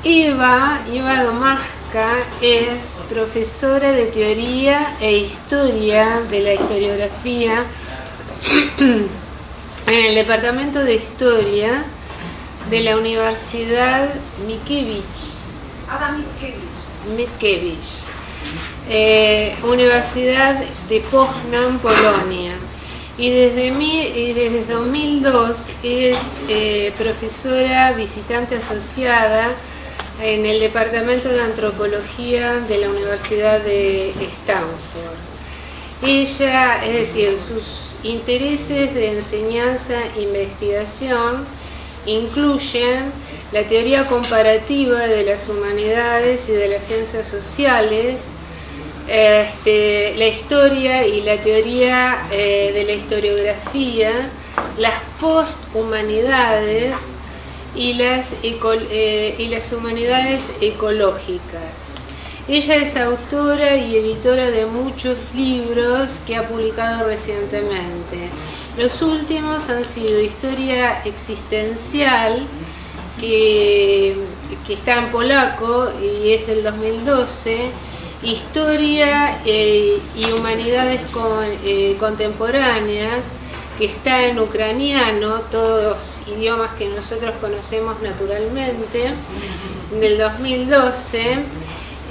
Eva Domanska es profesora de teoría e historia de la historiografía en el departamento de historia de la Universidad Mickiewiccz. Universidad de Poznań, Polonia. Y desde 2002 es profesora visitante asociada en el Departamento de Antropología de la Universidad de Stanford. Ella, es decir, sus intereses de enseñanza e investigación incluyen la teoría comparativa de las humanidades y de las ciencias sociales, la historia y la teoría de la historiografía, las posthumanidades y las humanidades ecológicas. Ella es autora y editora de muchos libros que ha publicado recientemente. Los últimos han sido Historia existencial, que está en polaco y es del 2012, Historia y Humanidades contemporáneas, que está en ucraniano, todos idiomas que nosotros conocemos naturalmente, del 2012,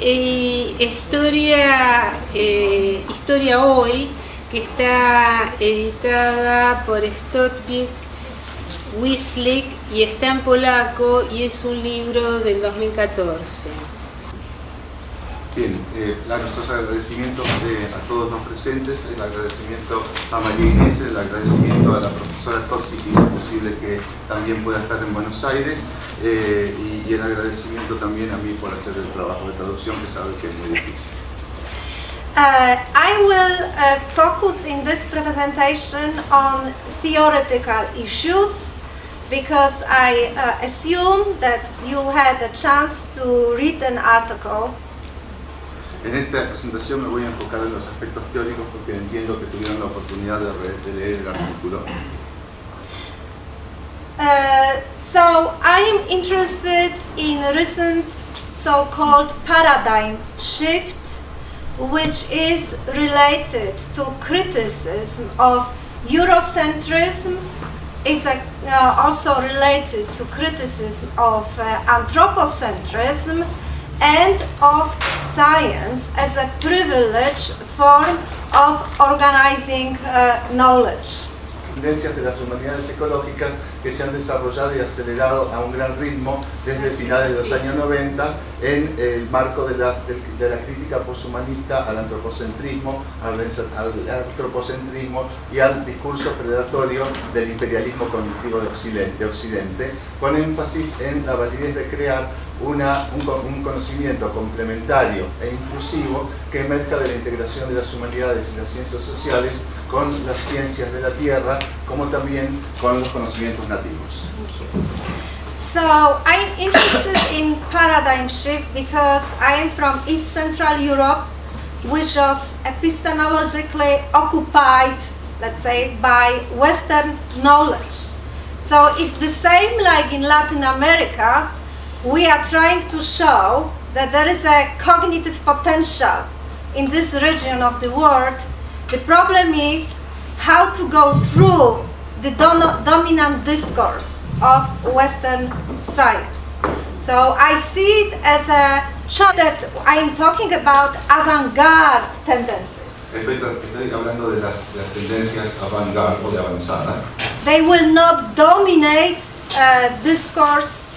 y Historia hoy, que está editada por Mickiewiccz y está en polaco y es un libro del 2014. Bien, nuestros agradecimientos a todos los presentes, el agradecimiento a María Inés, el agradecimiento a la profesora Toxi que hizo posible que también pueda estar en Buenos Aires y el agradecimiento también a mí por hacer el trabajo de traducción, que sabe que es muy difícil. I will focus in this presentation on theoretical issues because I assume that you had a chance to read an article. En esta presentación me voy a enfocar en los aspectos teóricos porque entiendo que tuvieron la oportunidad de leer el artículo. So I am interested in a recent so-called paradigm shift, which is related to criticism of Eurocentrism. It's also related to criticism of anthropocentrism and of science as a privileged form of organizing knowledge. Tendencias de las humanidades ecológicas que se han desarrollado y acelerado a un gran ritmo desde finales de los años 90 en el marco de la crítica poshumanista al antropocentrismo y al discurso predatorio del imperialismo cognitivo de Occidente, con énfasis en la validez de crear un conocimiento complementario e inclusivo que emerja de la integración de las humanidades y las ciencias sociales con las ciencias de la tierra, como también con los conocimientos nativos. So I'm interested in paradigm shift because I am from East Central Europe, which was epistemologically occupied, let's say, by Western knowledge. So it's the same like in Latin America. We are trying to show that there is a cognitive potential in this region of the world. The problem is how to go through the dominant discourse of Western science. So I see it as a challenge that I am talking about avant-garde tendencies. Estoy hablando de las tendencias avant-garde o de avanzada. They will not dominate discourse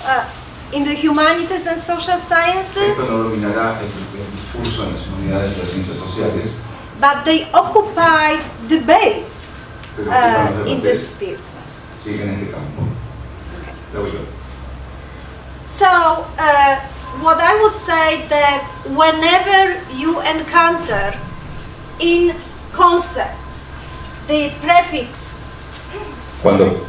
in the humanities and social sciences. Esto no dominará el discurso en las humanidades y las ciencias sociales. But they occupy debates in this field. Siguen en este campo. There we go. So, what I would say that whenever you encounter in concepts the prefix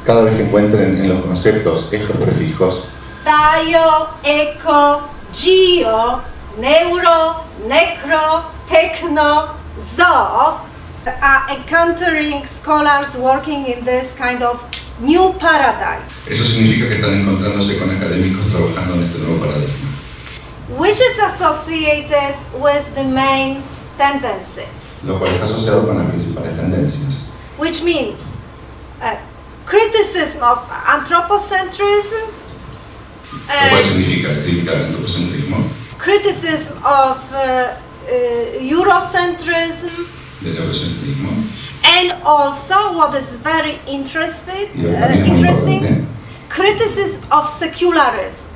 Cada vez que encuentren en los conceptos estos prefijos bio, eco, geo, neuro, necro, techno, zoo, are encountering scholars working in this kind of new paradigm. Eso significa que están encontrándose con académicos trabajando en este nuevo paradigma. which is associated with the main tendencies. Lo cual está asociado con las principales tendencias. Which means criticism of anthropocentrism, Lo cual significa criticar el antropocentrismo, criticism of Eurocentrism, del eurocentrismo, and also what is very interesting, y lo que también es muy importante, criticism of secularism.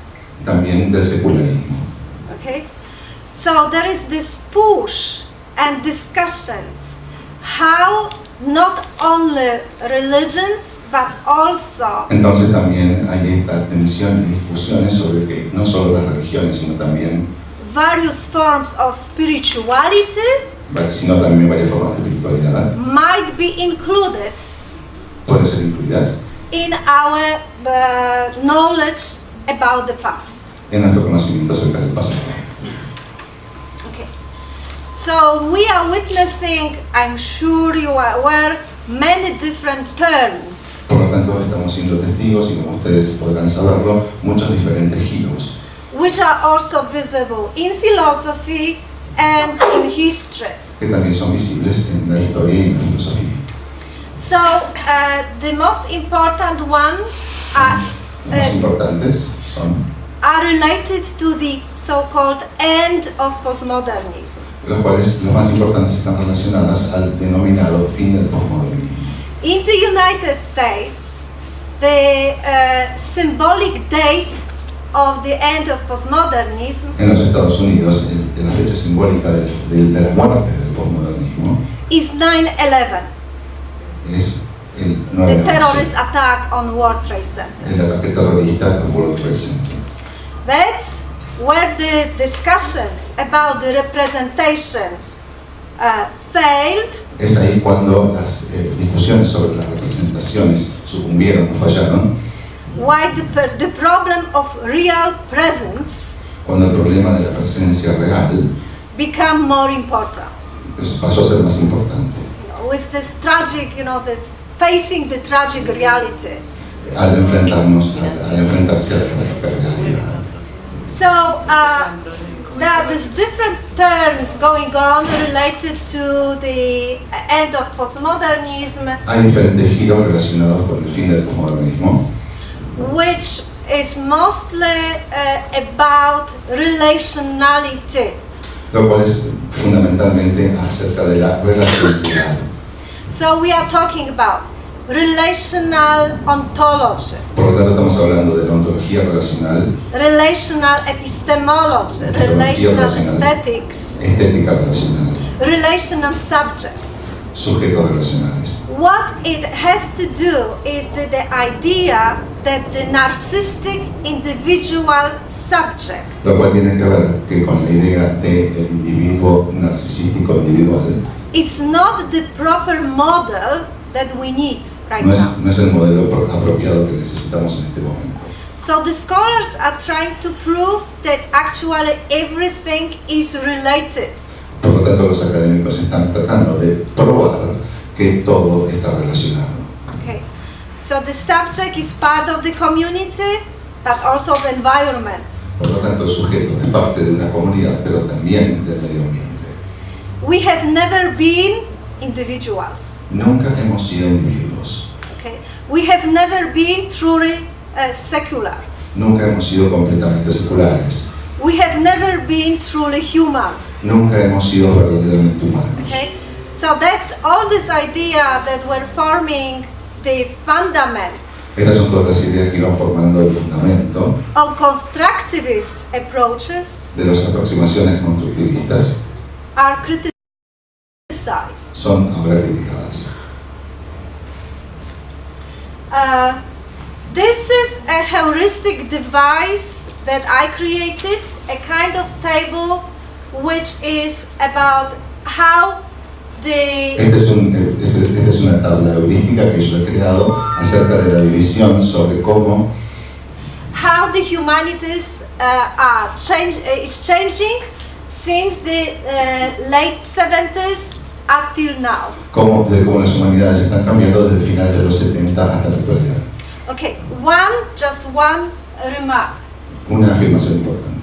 también del secularismo. Okay, so there is this push and discussions how not only religions but also Entonces también hay esta tensión y discusiones sobre que no solo las religiones, sino también various forms of spirituality varias formas de espiritualidad might be included pueden ser incluidas in our knowledge about the past. en nuestro conocimiento acerca del pasado. Okay. So we are witnessing, I'm sure you are aware, many different turns. Por lo tanto, estamos siendo testigos, y como ustedes podrán saberlo, muchos diferentes giros, Which are also visible in philosophy and in history. que también son visibles en la historia y en la filosofía. So the most important ones Los más importantes are related to the so-called end of postmodernism. los cuales los más importantes están relacionadas al denominado fin del posmodernismo. In the United States, the symbolic date of the end of postmodernism En los Estados Unidos, la fecha simbólica de la muerte del posmodernismo is 9/11, es el 9 the de terrorist 11, attack on World Trade Center. el ataque terrorista al World Trade Center. That's where the discussions about the representation failed, Es ahí cuando las discusiones sobre las representaciones sucumbieron o fallaron, why the problem of real presence cuando el problema de la presencia real become more important. pasó a ser más importante. With this tragic, the facing the tragic reality. Al enfrentarse a la realidad. So there are these different turns going on related to the end of postmodernism, Hay diferentes giros relacionados con el fin del posmodernismo, which is mostly about relationality. lo cual es fundamentalmente acerca de la relacionalidad. So we are talking about relational ontology, Por lo tanto, estamos hablando de la ontología relacional, relational epistemology, relational aesthetics, estética relacional, relational subject. sujetos relacionales. What it has to do is the idea that the narcissistic individual subject Lo cual tiene que ver que con la idea del individuo narcisístico individual is not the proper model that we need right no now. es el modelo apropiado que necesitamos en este momento. So the scholars are trying to prove that actually everything is related. Por lo tanto, los académicos están tratando de probar que todo está relacionado. Okay. So the subject is part of the community, but also of environment. Por lo tanto, el sujeto es parte de una comunidad, pero también del medio ambiente. We have never been individuals. Nunca hemos sido individuos. Okay. We have never been truly secular. Nunca hemos sido completamente seculares. We have never been truly human. Nunca hemos sido verdaderamente humanos. Okay? So that's all this idea that we're forming the fundaments Estas son todas las ideas que iban formando el fundamento of constructivist approaches de las aproximaciones constructivistas, are criticized. son ahora criticadas. This is a heuristic device that I created, a kind of table which is about how Esta es una tabla heurística que yo he creado acerca de la división sobre cómo how the humanities is changing since the late 70s up till now. cómo las humanidades están cambiando desde finales de los 70 hasta la actualidad. Okay, just one remark. Una afirmación importante.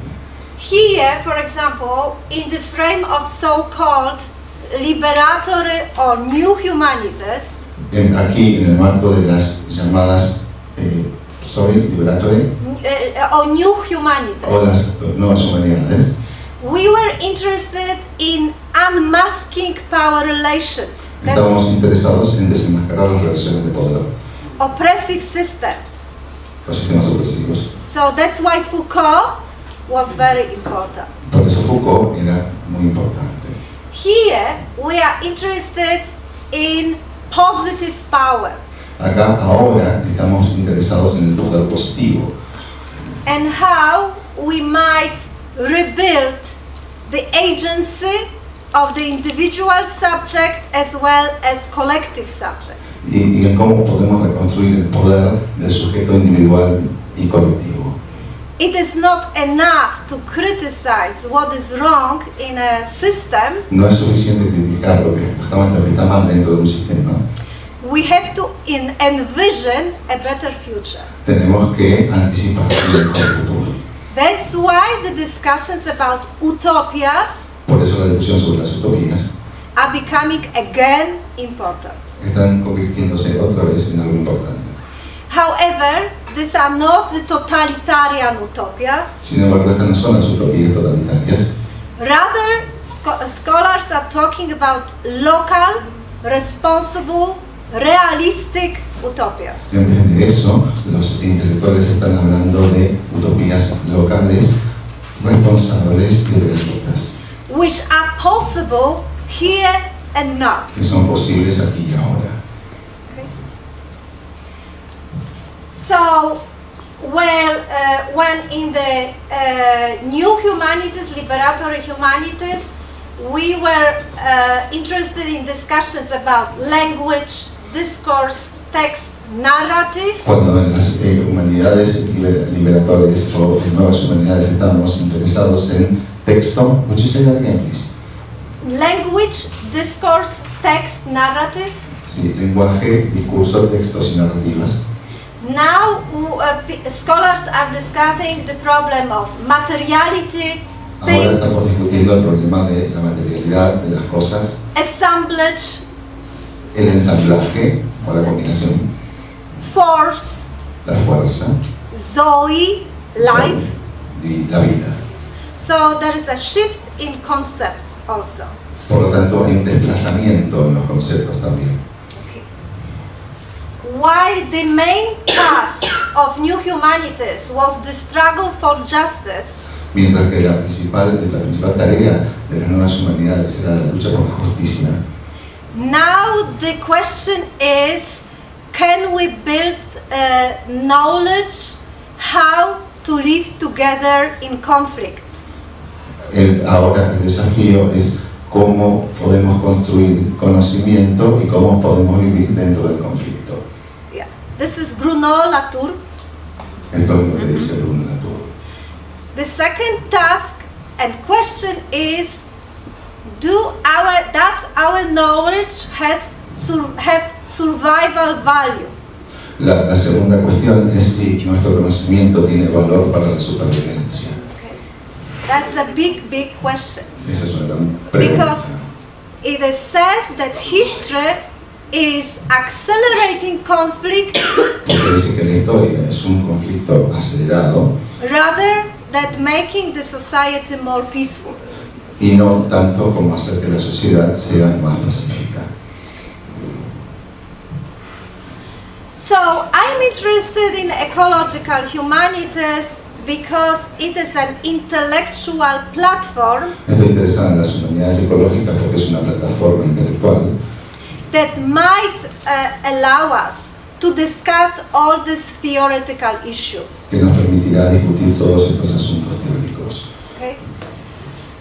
Here, for example, in the frame of so-called liberatory or new humanities, aquí en el marco de las llamadas liberatory or new humanities, o las nuevas humanidades, we were interested in unmasking power relations, estábamos interesados en desenmascarar las relaciones de poder, oppressive systems. los sistemas opresivos. So that's why Foucault was very important. Por eso Foucault era muy importante. Here we are interested in positive power Acá ahora estamos interesados en el poder positivo and how we might rebuild the agency of the individual subject as well as collective subject. y en cómo podemos reconstruir el poder del sujeto individual y colectivo. It is not enough to criticize what is wrong in a system. No es suficiente criticar lo que está mal dentro de un sistema. We have to envision a better future. Tenemos que anticipar el mejor futuro. That's why the discussions about utopias Por eso la discusión sobre las utopías are becoming again important. están convirtiéndose otra vez en algo importante. However, these are not the totalitarian utopias. Sin embargo, estas no son las utopías totalitarias. Rather, scholars are talking about local, responsible, realistic utopias, En vez de eso, los intelectuales están hablando de utopías locales, responsables y realistas, which are possible here and now. que son posibles aquí y ahora. So, when in the new humanities, liberatory humanities, we were interested in discussions about language, discourse, text, narrative. Cuando en las humanidades liberatorias o en nuevas humanidades estamos interesados en texto, would you say that again, please? Language, discourse, text, narrative. Sí, lenguaje, discurso, textos y narrativas. Now, scholars are discussing the problem of materiality, Ahora estamos things, discutiendo el problema de la materialidad de las cosas, assemblage, el ensamblaje o la combinación, force, la fuerza, zoe, life. y la vida. So there is a shift in concepts also. Por lo tanto, hay un desplazamiento en los conceptos también. While the main task of new humanities was the struggle for justice, Mientras que la principal tarea de las nuevas humanidades era la lucha por la justicia, now the question is, can we build knowledge how to live together in conflicts? ahora el desafío es cómo podemos construir conocimiento y cómo podemos vivir dentro del conflicto. Yeah. This is Bruno Latour. Esto es lo que dice Bruno Latour. The second task and question is, does our knowledge have survival value? La segunda cuestión es si nuestro conocimiento tiene valor para la supervivencia. Okay. That's a big question. Esa es una gran pregunta. Because it says that history is accelerating conflicts Porque dice que la historia es un conflicto acelerado rather than making the society more peaceful. y no tanto como hacer que la sociedad sea más pacífica. So I'm interested in ecological humanities because it is an intellectual platform Estoy interesada en las humanidades ecológicas porque es una plataforma intelectual that might allow us to discuss all these theoretical issues. que nos permitirá discutir todos estos asuntos teóricos. Okay?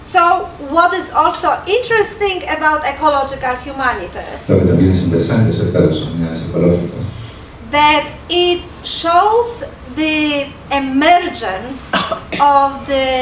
So what is also interesting about ecological humanities, Lo que también es interesante acerca de las humanidades ecológicas that it shows the emergence of the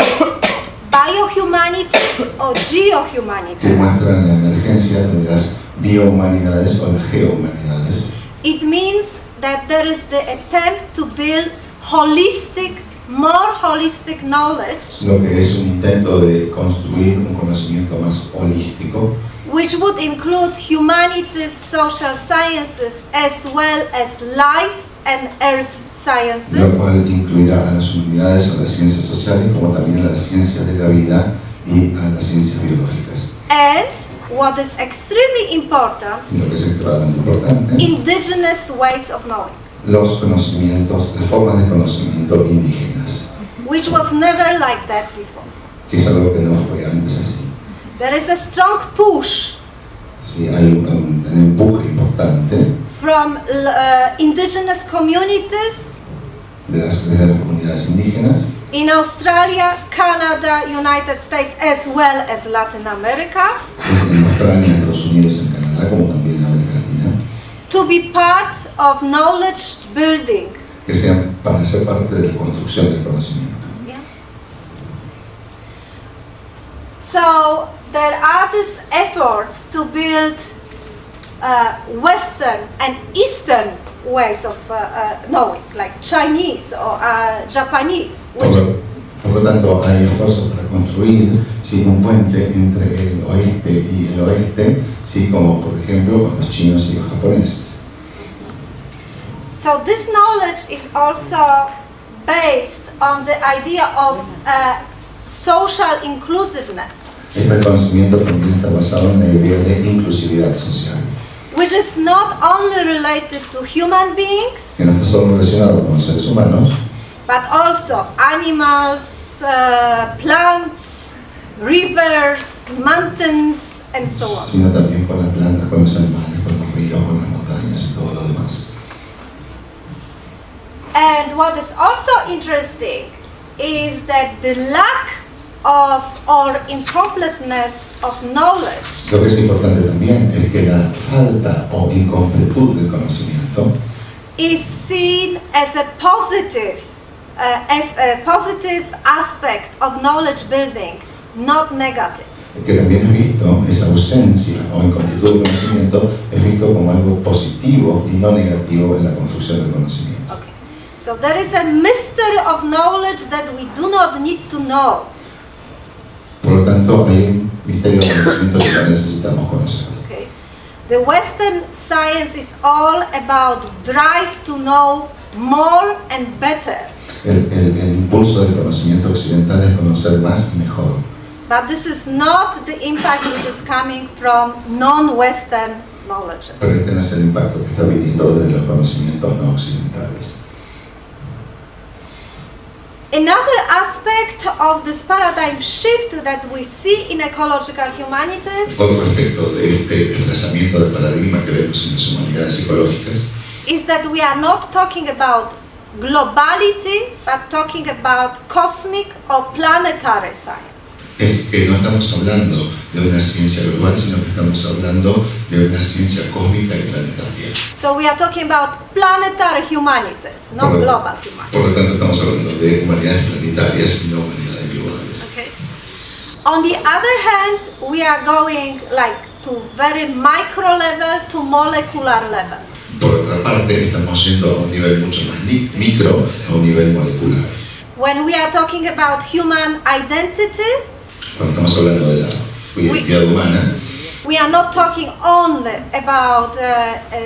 biohumanities or que geohumanities. muestran la emergencia de las biohumanidades o las geohumanidades. It means that there is the attempt to build holistic more holistic knowledge, lo que es un intento de construir un conocimiento más holístico, which would include humanities, social sciences, as well as life and earth lo sciences, cual incluirá a las humanidades, a las ciencias sociales, como también a las ciencias de la vida y a las ciencias biológicas. and, what is extremely important, Y lo que es extremadamente importante, indigenous ways of knowing, los conocimientos, las formas de conocimiento indígenas, which was never like that before. que es algo que no fue antes así. There is a strong push Sí, hay un empuje importante from indigenous communities de las comunidades indígenas in Australia, Canada, United States, as well as Latin America, en Australia, en Estados Unidos, en Canadá, como también en América Latina, to be part of knowledge building. que sean para ser parte de la construcción del conocimiento. Yeah. So there are these efforts to build Western and Eastern ways of knowing, like Chinese or Japanese, which is Por lo tanto, hay esfuerzos para construir, ¿sí?, un puente entre el oeste y el oeste, ¿sí?, como por ejemplo con los chinos y los japoneses. so. This knowledge is also based on the idea of social inclusiveness, Este conocimiento también está basado en la idea de inclusividad social, which is not only related to human beings, que no está solo relacionado con los seres humanos, but also animals, plants, rivers, mountains, and so on. sino también con las plantas, con los animales, con los ríos, con las montañas y todo lo demás. And what is also interesting is that the lack of or incompleteness of knowledge Lo que es importante también es que la falta o incompletud del conocimiento is seen as a positive aspect of knowledge building, not negative. que también es visto, esa ausencia o incompletud del conocimiento es visto como algo positivo y no negativo en la construcción del conocimiento. Okay. So there is a mystery of knowledge that we do not need to know. Por lo tanto, hay un misterio de conocimiento que no necesitamos conocer. Okay. The Western science is all about drive to know more and better. El impulso del conocimiento occidental es conocer más y mejor. But this is not the impact which is coming from non-Western knowledge. Pero este no es el impacto que está viniendo desde los conocimientos no occidentales. Another aspect of this paradigm shift that we see in ecological humanities Otro aspecto de este desplazamiento de paradigma que vemos en las humanidades ecológicas is that we are not talking about globality, but talking about cosmic or planetary science. es que no estamos hablando de una ciencia global, sino que estamos hablando de una ciencia cósmica y planetaria. So we are talking about planetary humanities, not Por lo- global humanities. Por lo tanto, estamos hablando de humanidades planetarias y no humanidades globales. Okay. On the other hand, we are going like to very micro level to molecular level. Por otra parte, estamos yendo a un nivel mucho más micro, a un nivel molecular. When we are talking about human identity, Cuando estamos hablando de la identidad humana, we are not talking only about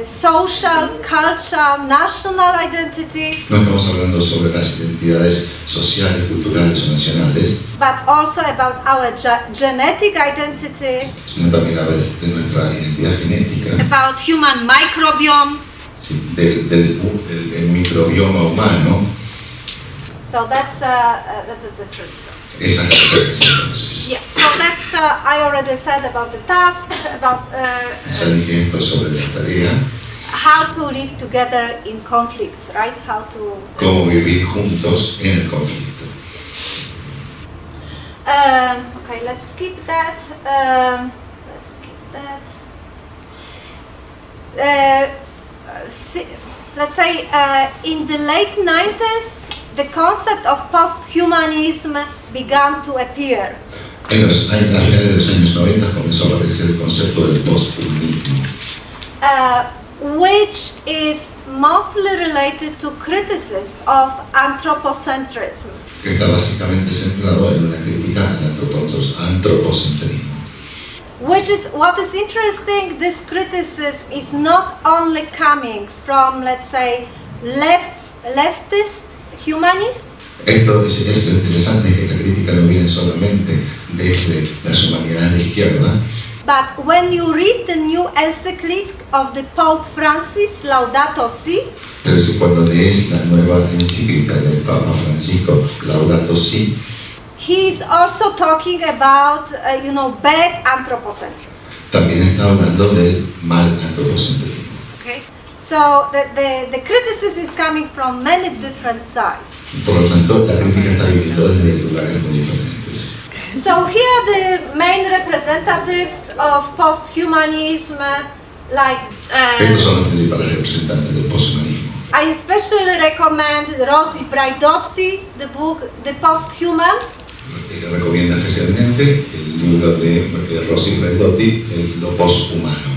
social, culture, national identity, no estamos hablando sobre las identidades sociales, culturales o nacionales, but also about our genetic identity, sino también a veces de nuestra identidad genética, about human microbiome. ¿sí?, del microbioma humano. So that's a difference. Esa es la diferencia entonces. Yeah. So that's I already said about the task, about Ya dije esto sobre la tarea, how to live together in conflicts, right? How to. cómo vivir juntos en el conflicto. Okay, let's skip that. Let's skip that. Let's say in the late 90s, the concept of post-humanism began to appear. A finales de los años 90 comenzó a aparecer el concepto del posthumanismo. which is mostly related to criticism of anthropocentrism. Que está básicamente centrado en una crítica al antropocentrismo. Which is what is interesting. This criticism is not only coming from, let's say, leftist humanists. Esto es lo interesante, que esta crítica no viene solamente desde las humanidades de izquierda. But when you read the new encyclic of the Pope Francis, Laudato Si, Pero si cuando lees la nueva encíclica del Papa Francisco, Laudato Si, he is also talking about, bad anthropocentrism. también está hablando del mal antropocentrismo. Okay, so the criticism is coming from many different sides. Por lo tanto, la crítica está viniendo desde lugares muy diferentes. So here the main representatives of posthumanism, Estos son los principales representantes del posthumanismo. I especially recommend Rosi Braidotti, the book The Posthuman. Recomienda especialmente el libro de Rosi Braidotti, Lo posthumano,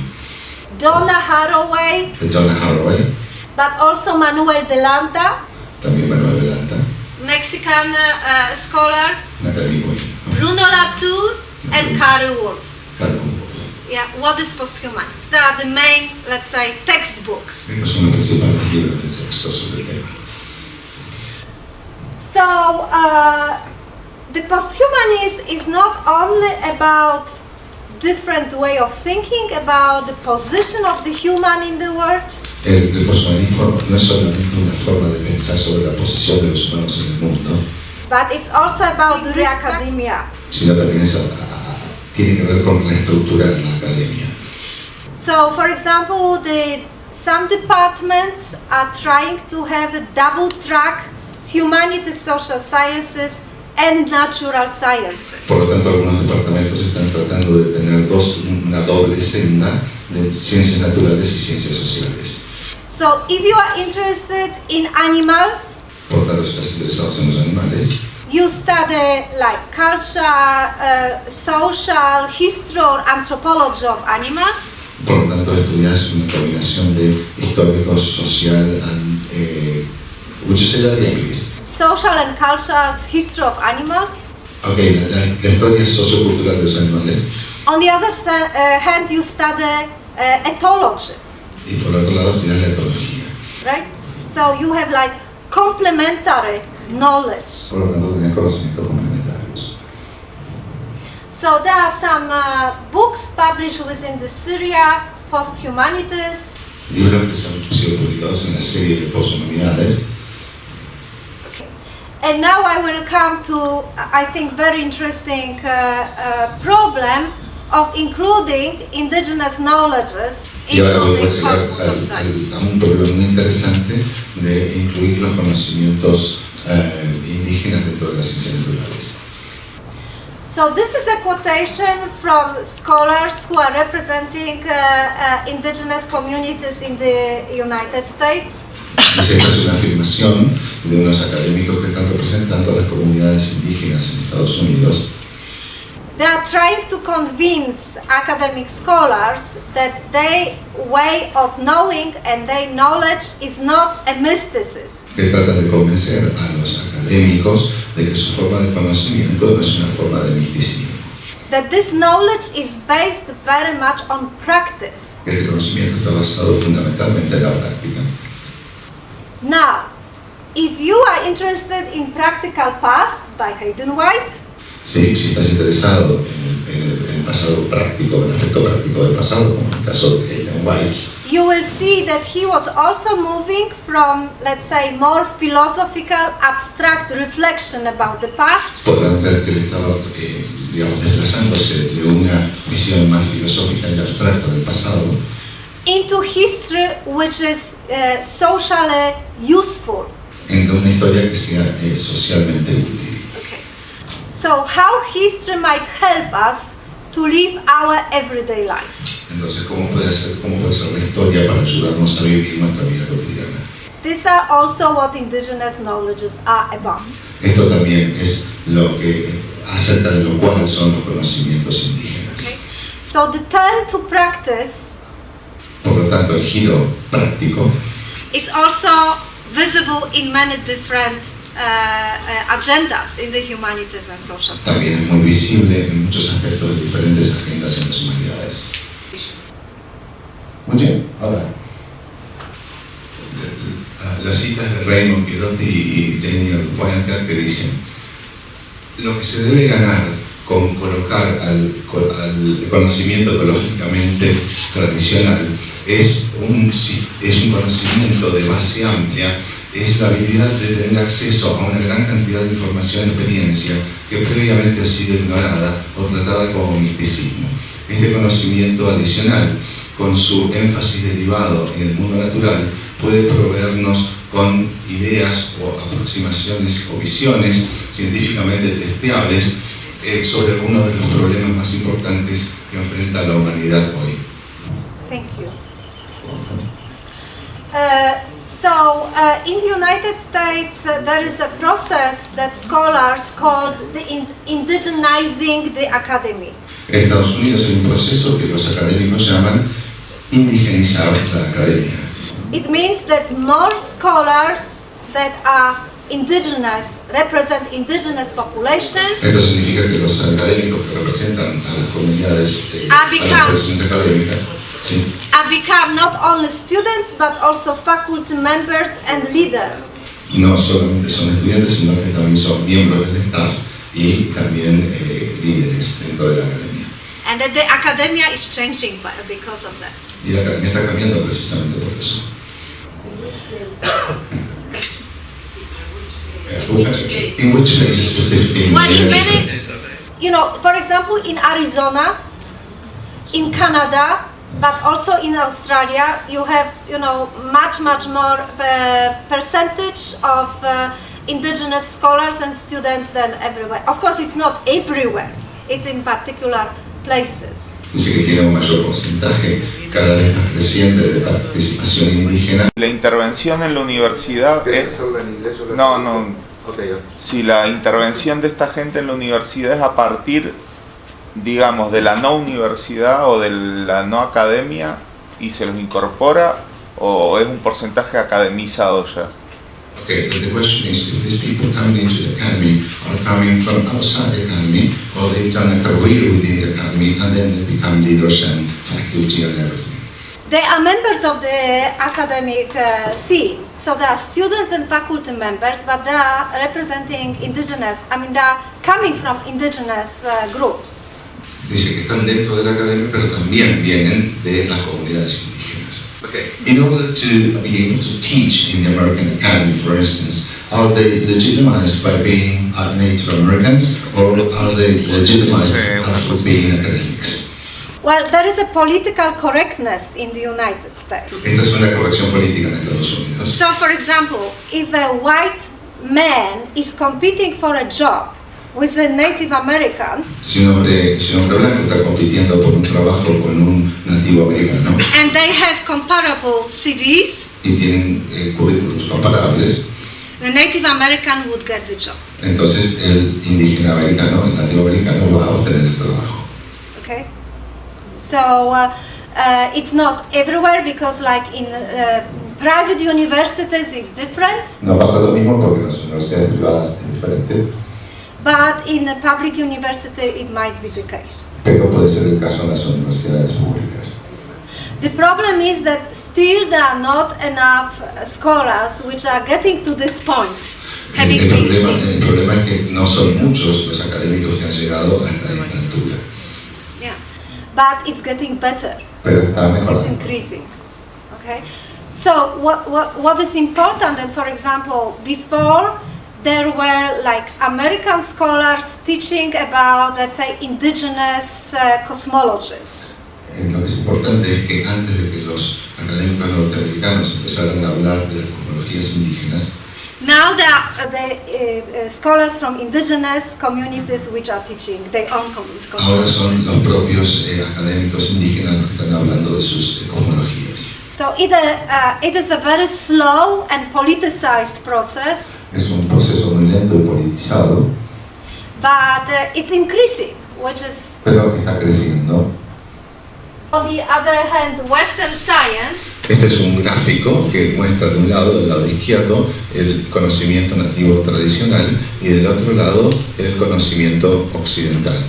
Donna Haraway, de Donna Haraway, but also Manuel de Landa, también Manuel de Landa, Mexican scholar, un académico, Bruno Latour, and Carol Wolf. Carlos. Yeah, what is posthumanism? They are the main, let's say, textbooks. Estos son los principales libros de texto sobre el tema. So, the posthumanism is not only about different way of thinking about the position of the human in the world. El posthumanismo no es solamente una forma de pensar sobre la posición de los humanos en el mundo, But it's also about the academia. sino también tiene que ver con reestructurar la academia. So, for example, some departments are trying to have a double track: humanities, social sciences, and natural sciences. Por lo tanto, algunos departamentos están tratando de tener una doble senda de ciencias naturales y ciencias sociales. So, if you are interested in animals, Por tanto, si estás interesados en los animales, you study like culture, social, history, or anthropology of animals. por lo tanto, estudias una combinación de histórico, social, would you say that in English? Social and cultural history of animals. Okay, la historia sociocultural de los animales, On the other hand, you study ethology, y por otro lado estudias la etología. right? So you have like complementary knowledge. Por lo tanto, tenés conocimientos complementarios. So there are some books published within the Syria Post-Humanities. Libros que se han sido publicados en la serie de Humanidades. And now I will come to, I think, very interesting problem of including indigenous knowledges Y ahora into podemos the llegar corpus of science. a un problema muy interesante de incluir los conocimientos indígenas dentro de las ciencias naturales. So this is a quotation from scholars who are representing indigenous communities in the United States. Esta es una afirmación de unos académicos que están representando a las comunidades indígenas en Estados Unidos. They are trying to convince academic scholars that their way of knowing and their knowledge is not a mysticism. Que tratan de convencer a los académicos de que su forma de conocimiento no es una forma de misticismo. That this knowledge is based very much on practice. Que este conocimiento está basado fundamentalmente en la práctica. Now, if you are interested in Practical Past by Hayden White, Sí, si estás interesado en el pasado práctico, en el aspecto práctico del pasado, como en el caso de Hayden White, you will see that he was also moving from, let's say, more philosophical, abstract reflection about the past podrán ver que él estaba, desplazándose de una visión más filosófica y abstracta del pasado into history which is socially useful. entre una historia que sea socialmente útil. Okay. So how history might help us to live our everyday life. Entonces, ¿cómo puede ser la historia para ayudarnos a vivir nuestra vida cotidiana? These are also what indigenous knowledges are about. Esto también es lo que acerca de lo cual son los conocimientos indígenas. Okay. So the turn to practice Por lo tanto, el giro práctico is also visible in many different agendas in the humanities and social también sciences. es muy visible en muchos aspectos de diferentes agendas en las humanidades. Muy bien, ahora, las citas de Raymond Pirotti y Jenny Pointer que dicen: lo que se debe ganar con colocar al conocimiento ecológicamente tradicional es un conocimiento de base amplia, es la habilidad de tener acceso a una gran cantidad de información y experiencia que previamente ha sido ignorada o tratada como misticismo. Este conocimiento adicional, con su énfasis derivado en el mundo natural, puede proveernos con ideas o aproximaciones o visiones científicamente testeables sobre algunos de los problemas más importantes que enfrenta la humanidad hoy. Thank you. In the United States, there is a process that scholars call the indigenizing the academy. En Estados Unidos hay un proceso que los académicos llaman indigenizar la academia. It means that more scholars that are indigenous, represent indigenous populations, Esto significa que los académicos que representan a las comunidades, a las personas académicas, sí, become not only students but also faculty members and leaders. no solamente son estudiantes, sino que también son miembros del staff y también líderes dentro de la academia. And that the academia is changing because of that. Y la academia está cambiando precisamente por eso. In which places specifically? Well, in many, for example, in Arizona, in Canada, but also in Australia, you have, much more percentage of indigenous scholars and students than everywhere. Of course, it's not everywhere. It's in particular places. Dice que tiene un mayor porcentaje cada vez más creciente de participación indígena. La intervención en la universidad es... No. Si la intervención de esta gente en la universidad es a partir, digamos, de la no universidad o de la no academia y se los incorpora, o es un porcentaje academizado ya. Okay, but the question is, if these people coming into the academy are coming from outside the academy, or they've done a career within the academy and then they become leaders and faculty and everything. They are members of the academic scene, so they are students and faculty members, but they are representing indigenous, they are coming from indigenous groups. Dice que están dentro de la academia, pero también vienen de las comunidades indígenas. Okay. In order to be able to teach in the American Academy, for instance, are they legitimized by being Native Americans, or are they legitimized for being academics? Well, there is a political correctness in the United States. Esta es una corrección política en Estados Unidos. So, for example, if a white man is competing for a job with a Native American, si un hombre blanco está compitiendo por un trabajo con un nativo americano, and they have comparable CVs, y tienen currículos comparables, the Native American would get the job. Entonces el indígena americano, el nativo americano va a obtener el trabajo. Okay. So it's not everywhere because, like in private universities, it's different. No pasa lo mismo porque en las universidades privadas es diferente. But in a public university, it might be the case. Pero puede ser el caso en las universidades públicas. The problem is that still there are not enough scholars which are getting to this point. El problema es que no son muchos los académicos que han llegado hasta esta altura. Yeah, but it's getting better. Pero está mejorando. It's increasing. Okay. So what is important that, for example, before there were like American scholars teaching about, let's say, indigenous cosmologies. Lo que es importante es que antes de que los académicos norteamericanos empezaran a hablar de las cosmologías indígenas, now there are the scholars from indigenous communities which are teaching their own cosmologies. Ahora son los propios académicos indígenas los que están hablando de sus cosmologías. So it is a very slow and politicized process. Es un proceso muy lento y politizado. But it's increasing, which is. Pero está creciendo. On the other hand, Western science Este es un gráfico que muestra de un lado, del lado izquierdo, el conocimiento nativo tradicional y del otro lado el conocimiento occidental.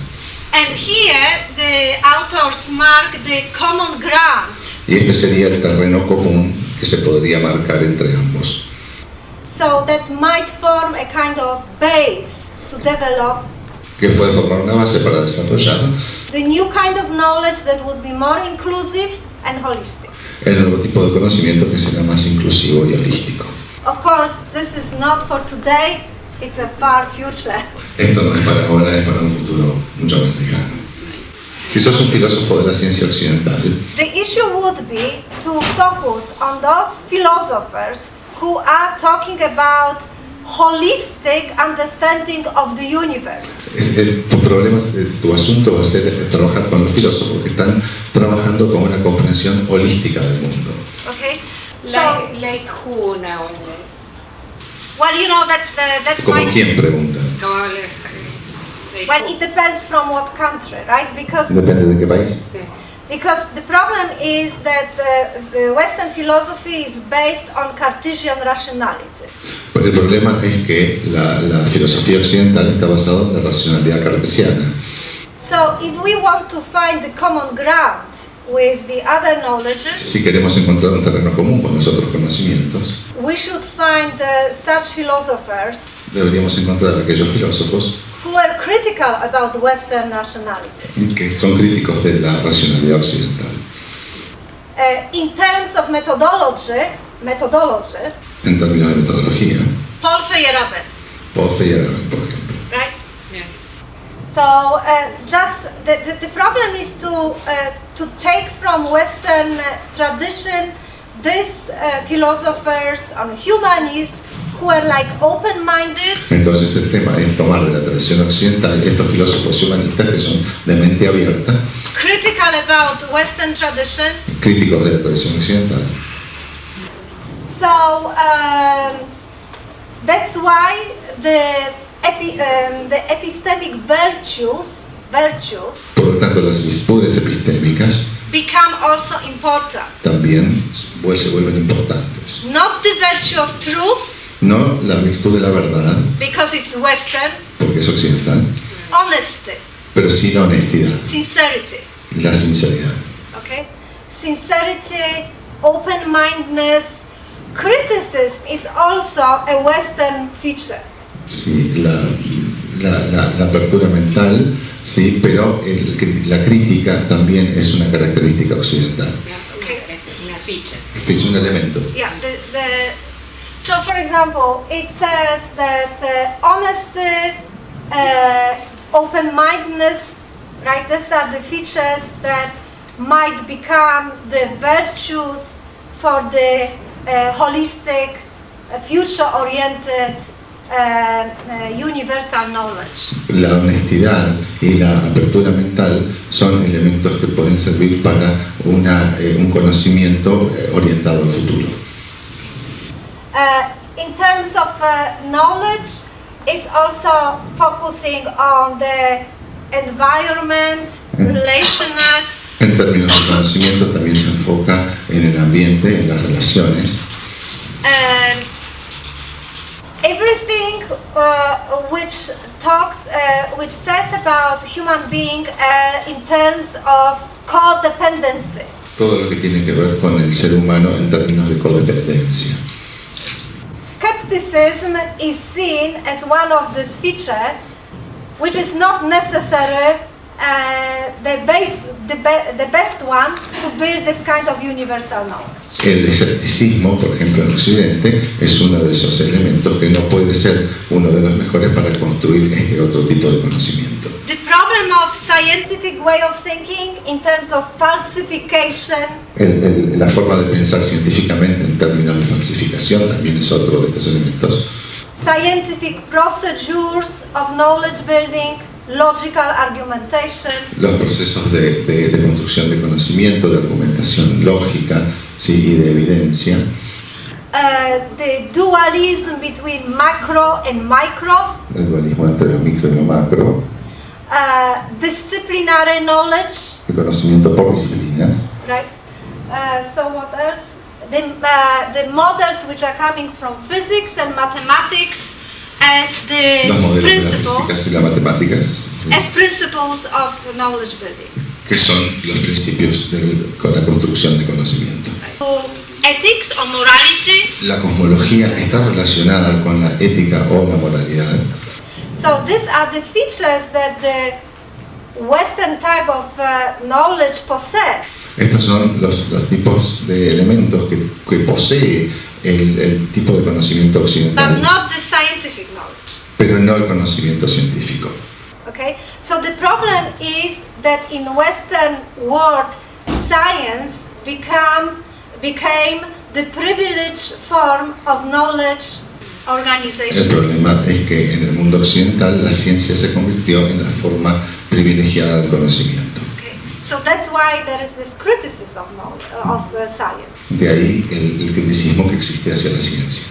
and here the authors mark the common ground. Y este sería el terreno común que se podría marcar entre ambos. So that might form a kind of base to develop Que puede formar una base para desarrollar the new kind of knowledge that would be more inclusive and holistic. el nuevo tipo de conocimiento que será más inclusivo y holístico. Of course, this is not for today, it's a far future. Esto no es para ahora, es para un futuro mucho más lejano. Si sos un filósofo de la ciencia occidental, The issue would be to focus on those philosophers who are talking about holistic understanding of the universe. tu problema, tu asunto va a ser trabajar con los filósofos que están trabajando con una comprensión holística del mundo. Okay? Like who nowadays? Well, you know that Como might. quien pregunta. Well, it depends from what country, right? Because Depende de qué país. the problem is that the Western philosophy is based on Cartesian rationality. Pues el problema es que la filosofía occidental está basada en la racionalidad cartesiana. So, if we want to find the common ground with the other knowledges, Si queremos encontrar un terreno común con los otros conocimientos, we should find such philosophers deberíamos encontrar aquellos filósofos who are critical about Western nationality. que son críticos de la racionalidad occidental. In terms of methodology, En términos de metodología, Paul Feyerabend, Paul Feyerabend, por ejemplo. right? Yeah. So just the problem is to take from Western tradition these philosophers on humanities who are like open-minded, Entonces el tema es tomar de la tradición occidental estos filósofos humanistas que son de mente abierta, critical about Western tradition. críticos de la tradición occidental. So that's why the epistemic virtues Por lo tanto, las virtudes epistémicas become also important. también se vuelven importantes. Not the virtue of truth, No la virtud de la verdad, because it's Western, porque es occidental, honesty, pero sí la honestidad, sincerity, la sinceridad. okay? Sincerity, open-mindedness, criticism is also a Western feature. Sí, la apertura mental, sí, pero la crítica también es una característica occidental. Una ficha. Es un elemento. Yeah, so for example, it says that honesty, open-mindedness, right, these are the features that might become the virtues for the holistic, future-oriented universal knowledge. La honestidad y la apertura mental son elementos que pueden servir para un conocimiento orientado al futuro. In terms of knowledge, it's also focusing on the environment, relations. En términos de conocimiento también se enfoca en el ambiente, en las relaciones. Everything which says about human being in terms of codependency. Todo lo que tiene que ver con el ser humano en términos de codependencia. Skepticism is seen as one of these features, which is not necessarily the best one to build this kind of universal knowledge. El escepticismo, por ejemplo, en Occidente, es uno de esos elementos que no puede ser uno de los mejores para construir este otro tipo de conocimiento. The problem of scientific way of thinking in terms of falsification. La forma de pensar científicamente en términos de falsificación también es otro de estos elementos. Scientific procedures of knowledge building, logical argumentation. Los procesos de construcción de conocimiento, de argumentación lógica, sí, y de evidencia. The dualism between macro and micro. El dualismo entre lo micro y lo macro. Disciplinary knowledge. el conocimiento por disciplinas. Right. So what else? The models which are coming from physics and mathematics as the Los modelos de las principle, físicas y las matemáticas, as principles of knowledge building. que son los principios de la construcción de conocimiento. So, ethics or morality. La cosmología está relacionada con la ética o la moralidad. So these are the features that the Western type of knowledge possess. Estos son los tipos de elementos que posee el tipo de conocimiento But occidental, not the scientific knowledge. pero no el conocimiento científico. Okay? So the problem is that in Western world, science became the privileged form of knowledge El organization. problema es que en el mundo occidental la ciencia se convirtió en la forma privilegiada del conocimiento. Okay? So that's why there is this criticism of science. De ahí el criticismo que existe hacia la ciencia.